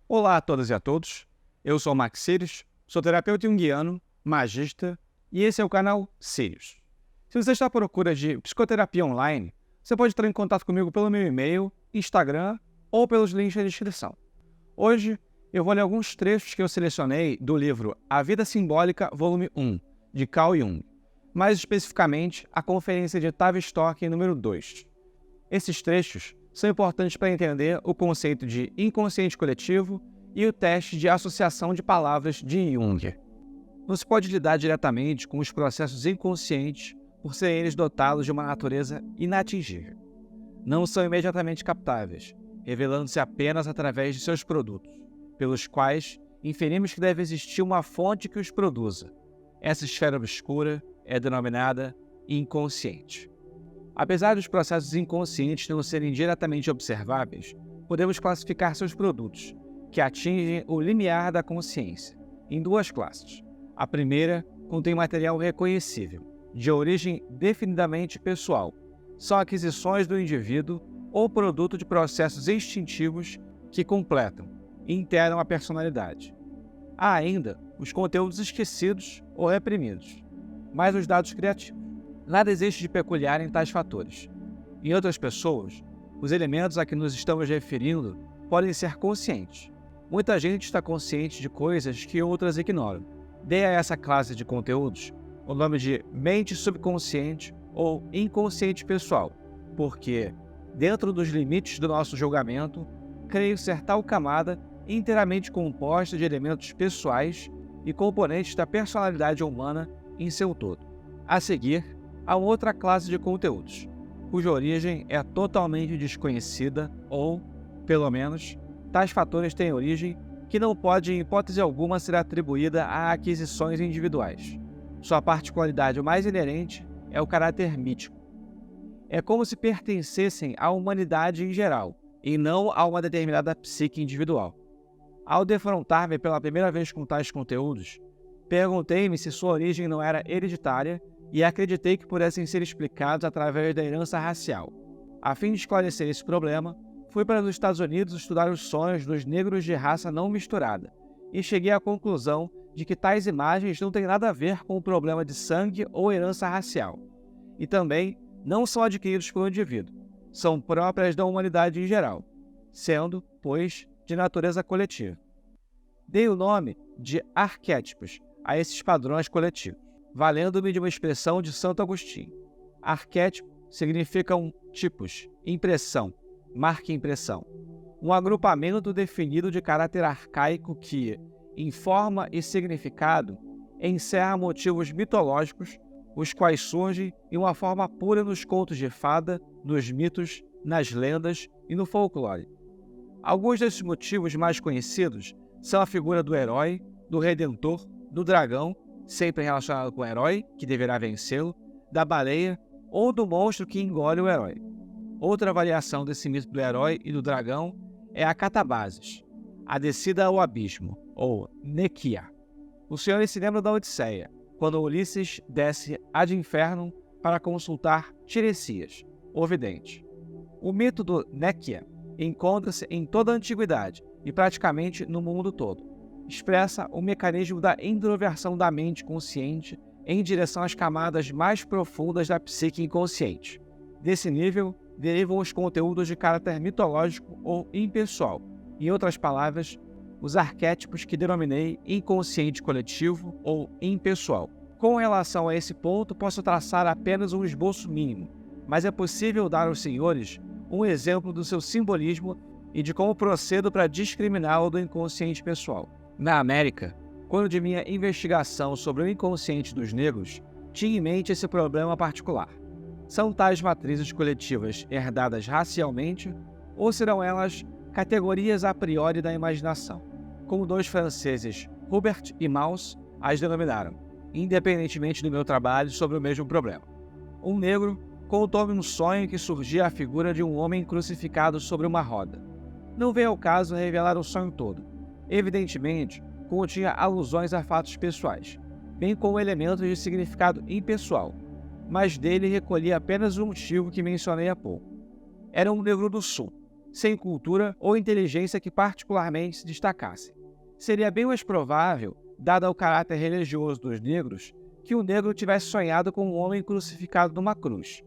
Olá a todas e a todos, eu sou o Max Sirius, sou terapeuta junguiano, magista, e esse é o canal Sirius. Se você está à procura de psicoterapia online, você pode entrar em contato comigo pelo meu e-mail, Instagram ou pelos links na descrição. Hoje eu vou ler alguns trechos que eu selecionei do livro A Vida Simbólica, volume 1, de Carl Jung, mais especificamente a Conferência de Tavistock número 2. Esses trechos são importantes para entender o conceito de inconsciente coletivo e o teste de associação de palavras de Jung. Não se pode lidar diretamente com os processos inconscientes por serem eles dotados de uma natureza inatingível. Não são imediatamente captáveis, revelando-se apenas através de seus produtos, pelos quais inferimos que deve existir uma fonte que os produza. Essa esfera obscura é denominada inconsciente. Apesar dos processos inconscientes não serem diretamente observáveis, podemos classificar seus produtos, que atingem o limiar da consciência, em duas classes. A primeira contém material reconhecível, de origem definidamente pessoal. São aquisições do indivíduo ou produto de processos instintivos que completam e integram a personalidade. Há ainda os conteúdos esquecidos ou reprimidos, mais os dados criativos. Nada existe de peculiar em tais fatores. Em outras pessoas, os elementos a que nos estamos referindo podem ser conscientes. Muita gente está consciente de coisas que outras ignoram. Dê a essa classe de conteúdos o nome de mente subconsciente ou inconsciente pessoal, porque, dentro dos limites do nosso julgamento, creio ser tal camada inteiramente composta de elementos pessoais e componentes da personalidade humana em seu todo. A seguir, há outra classe de conteúdos, cuja origem é totalmente desconhecida ou, pelo menos, tais fatores têm origem que não pode, em hipótese alguma, ser atribuída a aquisições individuais. Sua particularidade mais inerente é o caráter mítico. É como se pertencessem à humanidade em geral, e não a uma determinada psique individual. Ao defrontar-me pela primeira vez com tais conteúdos, perguntei-me se sua origem não era hereditária e acreditei que pudessem ser explicados através da herança racial. A fim de esclarecer esse problema, fui para os Estados Unidos estudar os sonhos dos negros de raça não misturada e cheguei à conclusão de que tais imagens não têm nada a ver com o problema de sangue ou herança racial. E também não são adquiridos pelo indivíduo, são próprias da humanidade em geral, sendo, pois, de natureza coletiva. Dei o nome de arquétipos a esses padrões coletivos, valendo-me de uma expressão de Santo Agostinho. Arquétipo significa tipos, impressão, marca impressão. Um agrupamento definido de caráter arcaico que, em forma e significado, encerra motivos mitológicos, os quais surgem em uma forma pura nos contos de fada, nos mitos, nas lendas e no folclore. Alguns desses motivos mais conhecidos são a figura do herói, do redentor, do dragão, sempre relacionado com o herói, que deverá vencê-lo, da baleia ou do monstro que engole o herói. Outra variação desse mito do herói e do dragão é a catabasis, a descida ao abismo, ou Nequia. Os senhores se lembram da Odisseia, quando Ulisses desce ad infernum para consultar Tiresias, o vidente. O mito do Nequia encontra-se em toda a antiguidade e praticamente no mundo todo. Expressa o mecanismo da introversão da mente consciente em direção às camadas mais profundas da psique inconsciente. Desse nível, derivam os conteúdos de caráter mitológico ou impessoal, em outras palavras, os arquétipos que denominei inconsciente coletivo ou impessoal. Com relação a esse ponto, posso traçar apenas um esboço mínimo, mas é possível dar aos senhores um exemplo do seu simbolismo e de como procedo para discriminá-lo do inconsciente pessoal. Na América, quando de minha investigação sobre o inconsciente dos negros, tinha em mente esse problema particular. São tais matrizes coletivas herdadas racialmente ou serão elas categorias a priori da imaginação, como dois franceses, Hubert e Mauss, as denominaram, independentemente do meu trabalho sobre o mesmo problema. Um negro contou-me um sonho que surgia a figura de um homem crucificado sobre uma roda. Não veio ao caso revelar o sonho todo. Evidentemente, continha alusões a fatos pessoais, bem como elementos de significado impessoal, mas dele recolhi apenas o motivo que mencionei há pouco. Era um negro do sul, sem cultura ou inteligência que particularmente se destacassem. Seria bem mais provável, dado o caráter religioso dos negros, que o negro tivesse sonhado com um homem crucificado numa cruz.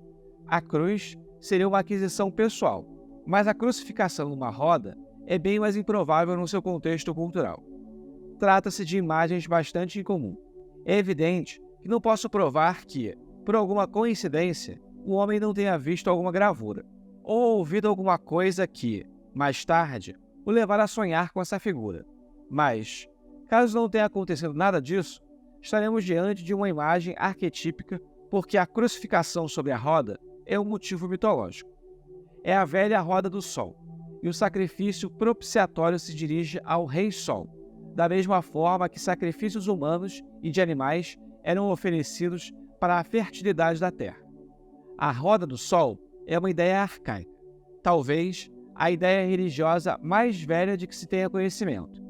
A cruz seria uma aquisição pessoal, mas a crucificação numa roda é bem mais improvável no seu contexto cultural. Trata-se de imagens bastante incomuns. É evidente que não posso provar que, por alguma coincidência, o homem não tenha visto alguma gravura, ou ouvido alguma coisa que, mais tarde, o levara a sonhar com essa figura. Mas, caso não tenha acontecido nada disso, estaremos diante de uma imagem arquetípica porque a crucificação sobre a roda é um motivo mitológico. É a velha roda do Sol, e o sacrifício propiciatório se dirige ao Rei Sol, da mesma forma que sacrifícios humanos e de animais eram oferecidos para a fertilidade da terra. A roda do Sol é uma ideia arcaica, talvez a ideia religiosa mais velha de que se tenha conhecimento.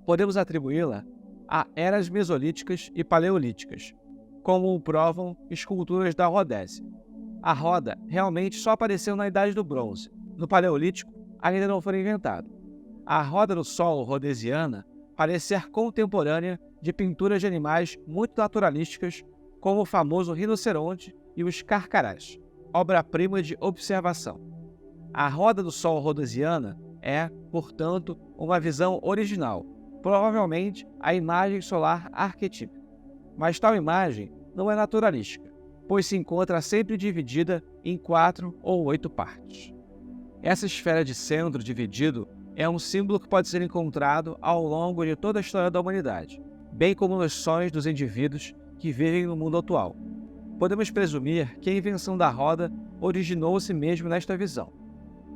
Podemos atribuí-la a eras mesolíticas e paleolíticas, como o provam esculturas da Rodésia. A roda realmente só apareceu na Idade do Bronze. No Paleolítico, ainda não foi inventada. A roda do Sol rodesiana parece ser contemporânea de pinturas de animais muito naturalísticas, como o famoso rinoceronte e os carcarás, obra-prima de observação. A roda do Sol rodesiana é, portanto, uma visão original, provavelmente a imagem solar arquetípica. Mas tal imagem não é naturalística, pois se encontra sempre dividida em 4 ou 8 partes. Essa esfera de centro dividido é um símbolo que pode ser encontrado ao longo de toda a história da humanidade, bem como nos sonhos dos indivíduos que vivem no mundo atual. Podemos presumir que a invenção da roda originou-se mesmo nesta visão.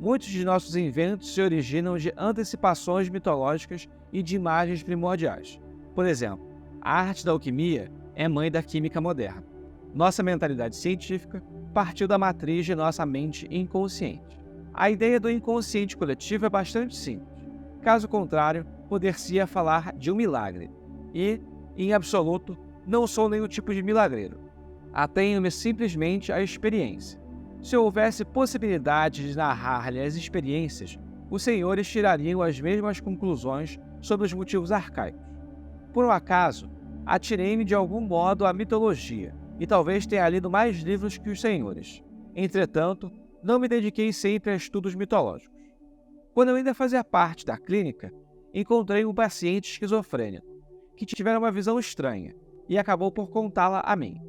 Muitos de nossos inventos se originam de antecipações mitológicas e de imagens primordiais. Por exemplo, a arte da alquimia é mãe da química moderna. Nossa mentalidade científica partiu da matriz de nossa mente inconsciente. A ideia do inconsciente coletivo é bastante simples. Caso contrário, poder-se-ia falar de um milagre. E, em absoluto, não sou nenhum tipo de milagreiro. Atenho-me simplesmente à experiência. Se houvesse possibilidade de narrar-lhe as experiências, os senhores tirariam as mesmas conclusões sobre os motivos arcaicos. Por um acaso, atirei-me de algum modo à mitologia, e talvez tenha lido mais livros que os senhores. Entretanto, não me dediquei sempre a estudos mitológicos. Quando eu ainda fazia parte da clínica, encontrei um paciente esquizofrênico, que tivera uma visão estranha, e acabou por contá-la a mim.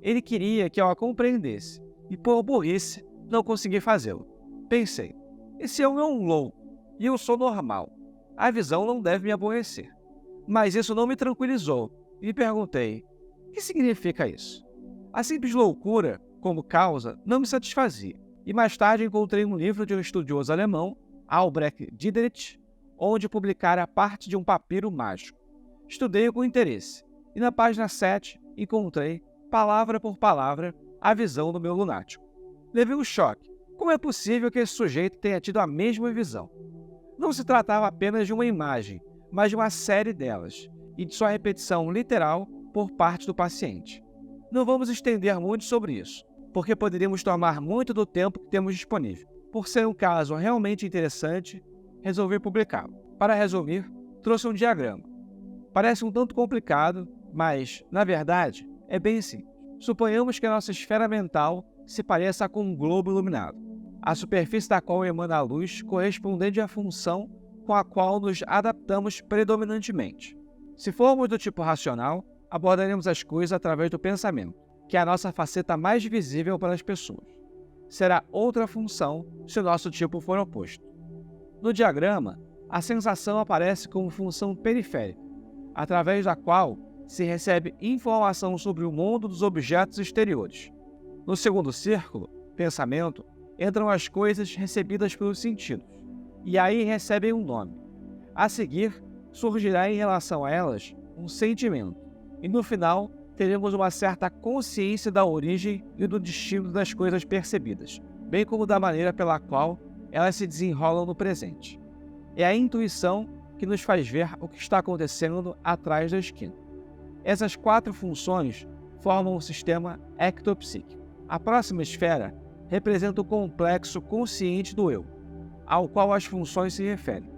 Ele queria que eu a compreendesse, e por burrice, não consegui fazê-lo. Pensei, esse homem é um louco, e eu sou normal. A visão não deve me aborrecer. Mas isso não me tranquilizou, e perguntei, o que significa isso? A simples loucura, como causa, não me satisfazia, e mais tarde encontrei um livro de um estudioso alemão, Albrecht Dietrich, onde publicara parte de um papiro mágico. Estudei-o com interesse, e na página 7 encontrei, palavra por palavra, a visão do meu lunático. Levei um choque. Como é possível que esse sujeito tenha tido a mesma visão? Não se tratava apenas de uma imagem, mas de uma série delas, e de sua repetição literal por parte do paciente. Não vamos estender muito sobre isso, porque poderíamos tomar muito do tempo que temos disponível. Por ser um caso realmente interessante, resolvi publicá-lo. Para resumir, trouxe um diagrama. Parece um tanto complicado, mas, na verdade, é bem simples. Suponhamos que a nossa esfera mental se pareça com um globo iluminado, a superfície da qual emana a luz correspondente à função com a qual nos adaptamos predominantemente. Se formos do tipo racional, abordaremos as coisas através do pensamento, que é a nossa faceta mais visível para as pessoas. Será outra função se o nosso tipo for oposto. No diagrama, a sensação aparece como função periférica, através da qual se recebe informação sobre o mundo dos objetos exteriores. No segundo círculo, pensamento, entram as coisas recebidas pelos sentidos, e aí recebem um nome. A seguir, surgirá em relação a elas um sentimento, e no final, teremos uma certa consciência da origem e do destino das coisas percebidas, bem como da maneira pela qual elas se desenrolam no presente. É a intuição que nos faz ver o que está acontecendo atrás da esquina. Essas 4 funções formam o sistema ectopsíquico. A próxima esfera representa o complexo consciente do eu. ao qual as funções se referem.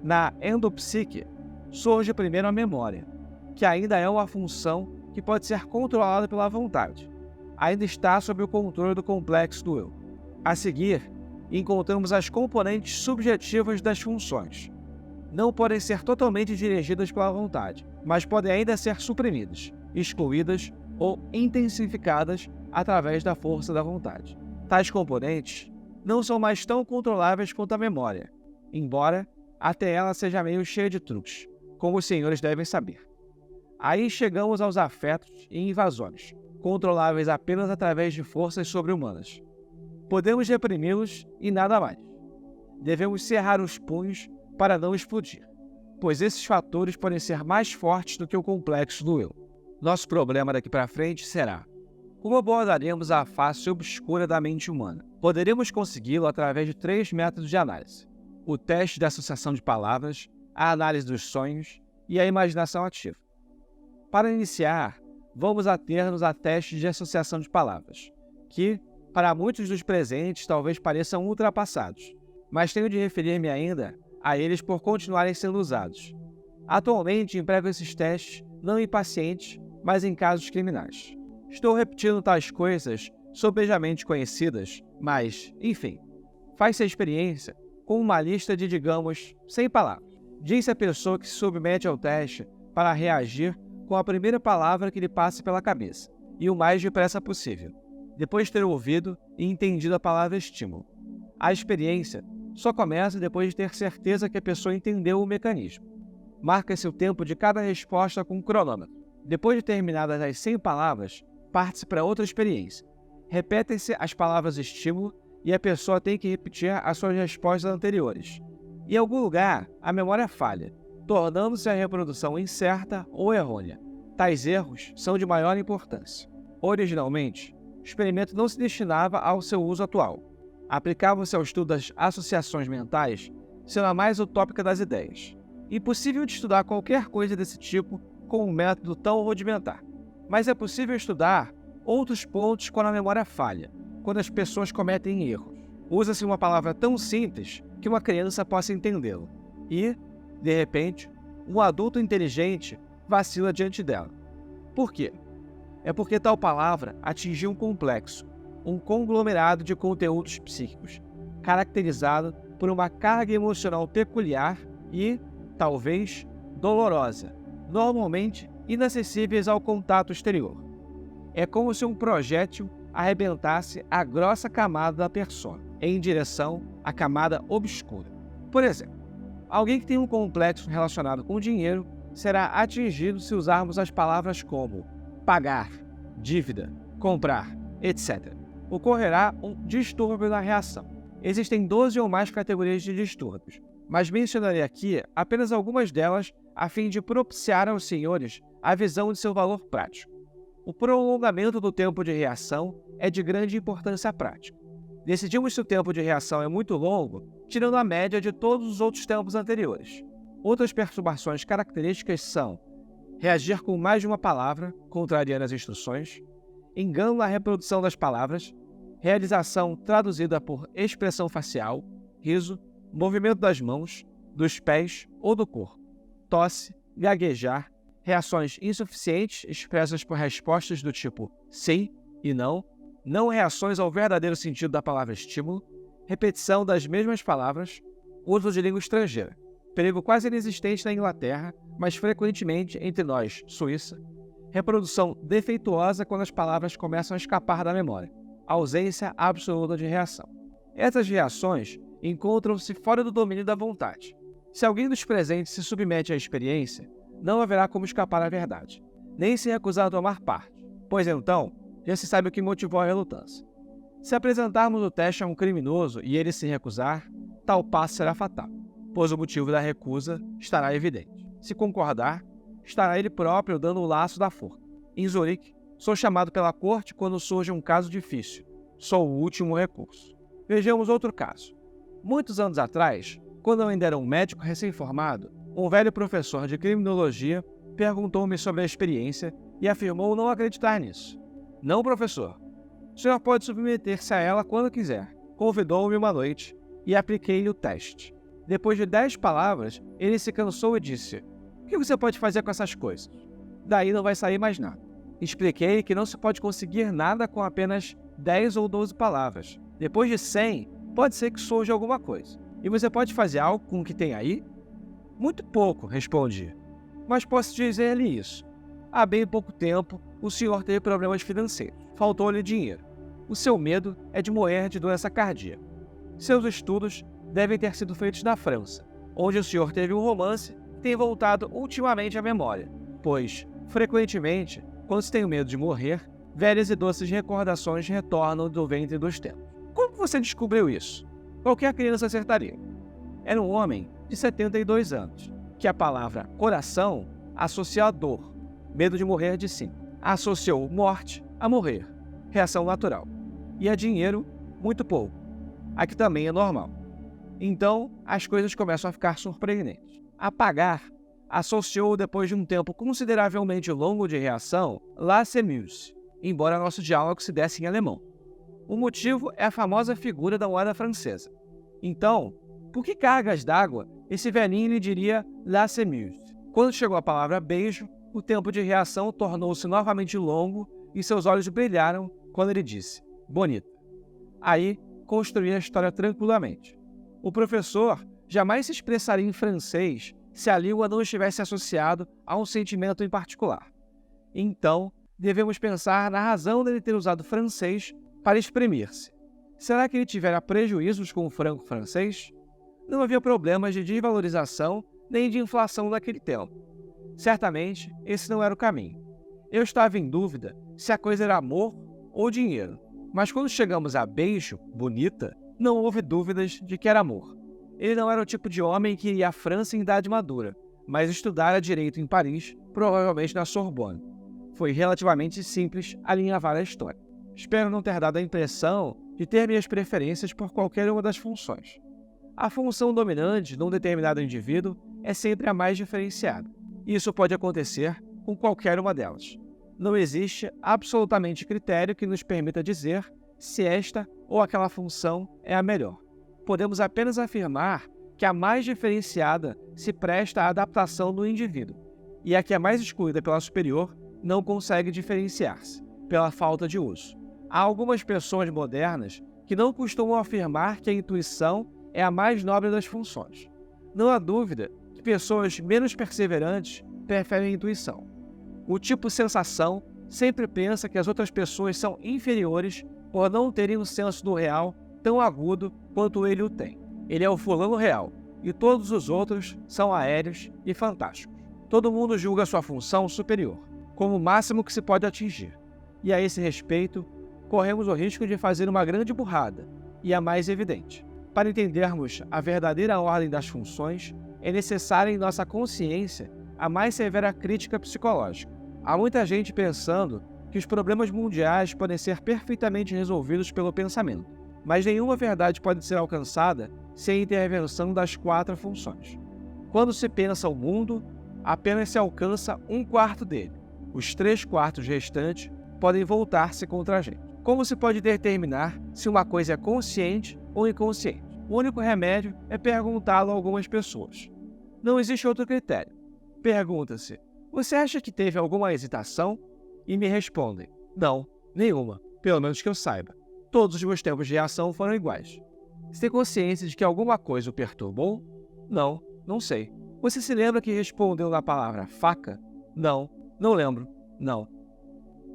Na endopsique, surge primeiro a memória, que ainda é uma função que pode ser controlada pela vontade. Ainda está sob o controle do complexo do eu. A seguir, encontramos as componentes subjetivas das funções. Não podem ser totalmente dirigidas pela vontade, mas podem ainda ser suprimidas, excluídas ou intensificadas através da força da vontade. Tais componentes não são mais tão controláveis quanto a memória, embora até ela seja meio cheia de truques, como os senhores devem saber. Aí chegamos aos afetos e invasões, controláveis apenas através de forças sobre-humanas. Podemos reprimi-los e nada mais. Devemos cerrar os punhos para não explodir, pois esses fatores podem ser mais fortes do que o complexo do eu. Nosso problema daqui para frente será: como abordaremos a face obscura da mente humana? Poderemos consegui-lo através de 3 métodos de análise: o teste da associação de palavras, a análise dos sonhos e a imaginação ativa. Para iniciar, vamos ater-nos a testes de associação de palavras, que, para muitos dos presentes, talvez pareçam ultrapassados, mas tenho de referir-me ainda a eles por continuarem sendo usados. Atualmente, emprego esses testes não em pacientes, mas em casos criminais. Estou repetindo tais coisas sobejamente conhecidas, mas, enfim, faz-se a experiência com uma lista de, digamos, 100 palavras. Diz a pessoa que se submete ao teste para reagir com a primeira palavra que lhe passe pela cabeça, e o mais depressa possível, depois de ter ouvido e entendido a palavra estímulo. A experiência só começa depois de ter certeza que a pessoa entendeu o mecanismo. Marca-se o tempo de cada resposta com um cronômetro. Depois de terminadas as 100 palavras, parte-se para outra experiência. Repetem-se as palavras estímulo e a pessoa tem que repetir as suas respostas anteriores. Em algum lugar, a memória falha, tornando-se a reprodução incerta ou errônea. Tais erros são de maior importância. Originalmente, o experimento não se destinava ao seu uso atual. Aplicava-se ao estudo das associações mentais, sendo a mais utópica das ideias. Impossível de estudar qualquer coisa desse tipo com um método tão rudimentar. Mas é possível estudar outros pontos quando a memória falha, quando as pessoas cometem erros. Usa-se uma palavra tão simples que uma criança possa entendê-la. E, de repente, um adulto inteligente vacila diante dela. Por quê? É porque tal palavra atingiu um complexo, um conglomerado de conteúdos psíquicos, caracterizado por uma carga emocional peculiar e, talvez, dolorosa, normalmente inacessíveis ao contato exterior. É como se um projétil arrebentasse a grossa camada da persona, em direção à camada obscura. Por exemplo, alguém que tem um complexo relacionado com dinheiro será atingido se usarmos as palavras como pagar, dívida, comprar, etc. Ocorrerá um distúrbio na reação. Existem 12 ou mais categorias de distúrbios, mas mencionarei aqui apenas algumas delas a fim de propiciar aos senhores a visão de seu valor prático. O prolongamento do tempo de reação é de grande importância prática. Decidimos se o tempo de reação é muito longo, tirando a média de todos os outros tempos anteriores. Outras perturbações características são reagir com mais de uma palavra, contrariando as instruções, engano na reprodução das palavras, realização traduzida por expressão facial, riso, movimento das mãos, dos pés ou do corpo, tosse, gaguejar, reações insuficientes expressas por respostas do tipo sim e não reações ao verdadeiro sentido da palavra estímulo, repetição das mesmas palavras, uso de língua estrangeira, perigo quase inexistente na Inglaterra, mas frequentemente entre nós, Suíça, reprodução defeituosa quando as palavras começam a escapar da memória, ausência absoluta de reação. Essas reações encontram-se fora do domínio da vontade. Se alguém dos presentes se submete à experiência, não haverá como escapar à verdade, nem se recusar a tomar parte, pois então já se sabe o que motivou a relutância. Se apresentarmos o teste a um criminoso e ele se recusar, tal passo será fatal, pois o motivo da recusa estará evidente. Se concordar, estará ele próprio dando o laço da forca. Em Zurique, sou chamado pela corte quando surge um caso difícil. Sou o último recurso. Vejamos outro caso. Muitos anos atrás, quando eu ainda era um médico recém-formado, um velho professor de criminologia perguntou-me sobre a experiência e afirmou não acreditar nisso. Não, professor. O senhor pode submeter-se a ela quando quiser. Convidou-me uma noite e apliquei-lhe o teste. Depois de 10 palavras, ele se cansou e disse: "O que você pode fazer com essas coisas? Daí não vai sair mais nada." Expliquei que não se pode conseguir nada com apenas 10 ou 12 palavras. Depois de 100, pode ser que surja alguma coisa. "E você pode fazer algo com o que tem aí?" "Muito pouco", respondi. "Mas posso dizer-lhe isso. Há bem pouco tempo, o senhor teve problemas financeiros. Faltou-lhe dinheiro. O seu medo é de morrer de doença cardíaca. Seus estudos devem ter sido feitos na França, onde o senhor teve um romance e tem voltado ultimamente à memória, pois, frequentemente, quando se tem medo de morrer, velhas e doces recordações retornam do ventre dos tempos. Como você descobriu isso?" Qualquer criança acertaria. Era um homem de 72 anos, que a palavra coração associa a dor, medo de morrer de 5. Associou morte a morrer, reação natural. E a dinheiro, muito pouco. Aqui também é normal. Então, as coisas começam a ficar surpreendentes. A pagar associou, depois de um tempo consideravelmente longo de reação, lassez-muse, embora nosso diálogo se desse em alemão. O motivo é a famosa figura da moeda francesa. Então, por que cargas d'água esse velhinho lhe diria lassez-muse? Quando chegou a palavra beijo, o tempo de reação tornou-se novamente longo e seus olhos brilharam quando ele disse: "Bonita." Aí, construí a história tranquilamente. O professor jamais se expressaria em francês se a língua não estivesse associada a um sentimento em particular. Então, devemos pensar na razão dele ter usado francês para exprimir-se. Será que ele tivera prejuízos com o franco francês? Não havia problemas de desvalorização nem de inflação naquele tempo. Certamente, esse não era o caminho. Eu estava em dúvida se a coisa era amor ou dinheiro. Mas quando chegamos a beijo, bonita, não houve dúvidas de que era amor. Ele não era o tipo de homem que iria à França em idade madura, mas estudara direito em Paris, provavelmente na Sorbonne. Foi relativamente simples alinhavar a história. Espero não ter dado a impressão de ter minhas preferências por qualquer uma das funções. A função dominante de um determinado indivíduo é sempre a mais diferenciada. Isso pode acontecer com qualquer uma delas. Não existe absolutamente critério que nos permita dizer se esta ou aquela função é a melhor. Podemos apenas afirmar que a mais diferenciada se presta à adaptação do indivíduo, e a que é mais excluída pela superior não consegue diferenciar-se, pela falta de uso. Há algumas pessoas modernas que não costumam afirmar que a intuição é a mais nobre das funções. Não há dúvida que pessoas menos perseverantes preferem a intuição. O tipo sensação sempre pensa que as outras pessoas são inferiores por não terem um senso do real tão agudo quanto ele o tem. Ele é o fulano real, e todos os outros são aéreos e fantásticos. Todo mundo julga sua função superior, como o máximo que se pode atingir. E a esse respeito, corremos o risco de fazer uma grande burrada, e a mais evidente. Para entendermos a verdadeira ordem das funções, é necessária em nossa consciência a mais severa crítica psicológica. Há muita gente pensando que os problemas mundiais podem ser perfeitamente resolvidos pelo pensamento, mas nenhuma verdade pode ser alcançada sem a intervenção das 4 funções. Quando se pensa o mundo, apenas se alcança 1/4 dele. Os 3/4 restantes podem voltar-se contra a gente. Como se pode determinar se uma coisa é consciente ou inconsciente? O único remédio é perguntá-lo a algumas pessoas. Não existe outro critério. Pergunta-se: "Você acha que teve alguma hesitação?" E me respondem: "Não, nenhuma, pelo menos que eu saiba. Todos os meus tempos de reação foram iguais." Você tem consciência de que alguma coisa o perturbou? "Não, não sei." Você se lembra que respondeu na palavra faca? "Não, não lembro, não."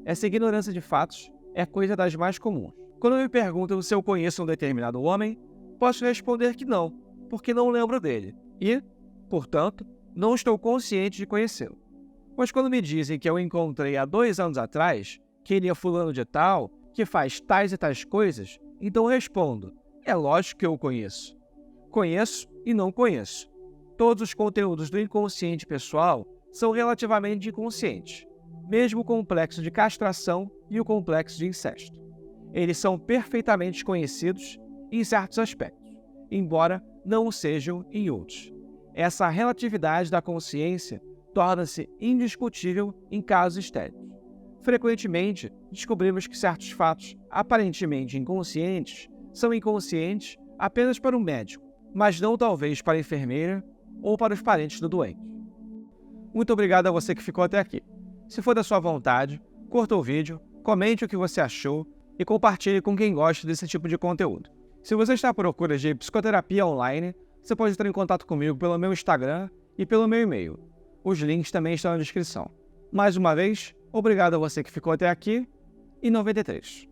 Essa ignorância de fatos é coisa das mais comuns. Quando me perguntam se eu conheço um determinado homem, posso responder que não, porque não lembro dele e, portanto, não estou consciente de conhecê-lo. Mas quando me dizem que eu encontrei há 2 anos atrás, que ele é fulano de tal, que faz tais e tais coisas, então eu respondo: é lógico que eu o conheço. Conheço e não conheço. Todos os conteúdos do inconsciente pessoal são relativamente inconscientes, mesmo o complexo de castração e o complexo de incesto. Eles são perfeitamente conhecidos em certos aspectos, embora não o sejam em outros. Essa relatividade da consciência torna-se indiscutível em casos estéreis. Frequentemente, descobrimos que certos fatos aparentemente inconscientes são inconscientes apenas para o médico, mas não talvez para a enfermeira ou para os parentes do doente. Muito obrigado a você que ficou até aqui. Se for da sua vontade, curta o vídeo, comente o que você achou e compartilhe com quem gosta desse tipo de conteúdo. Se você está à procura de psicoterapia online, você pode entrar em contato comigo pelo meu Instagram e pelo meu e-mail. Os links também estão na descrição. Mais uma vez, obrigado a você que ficou até aqui e 93.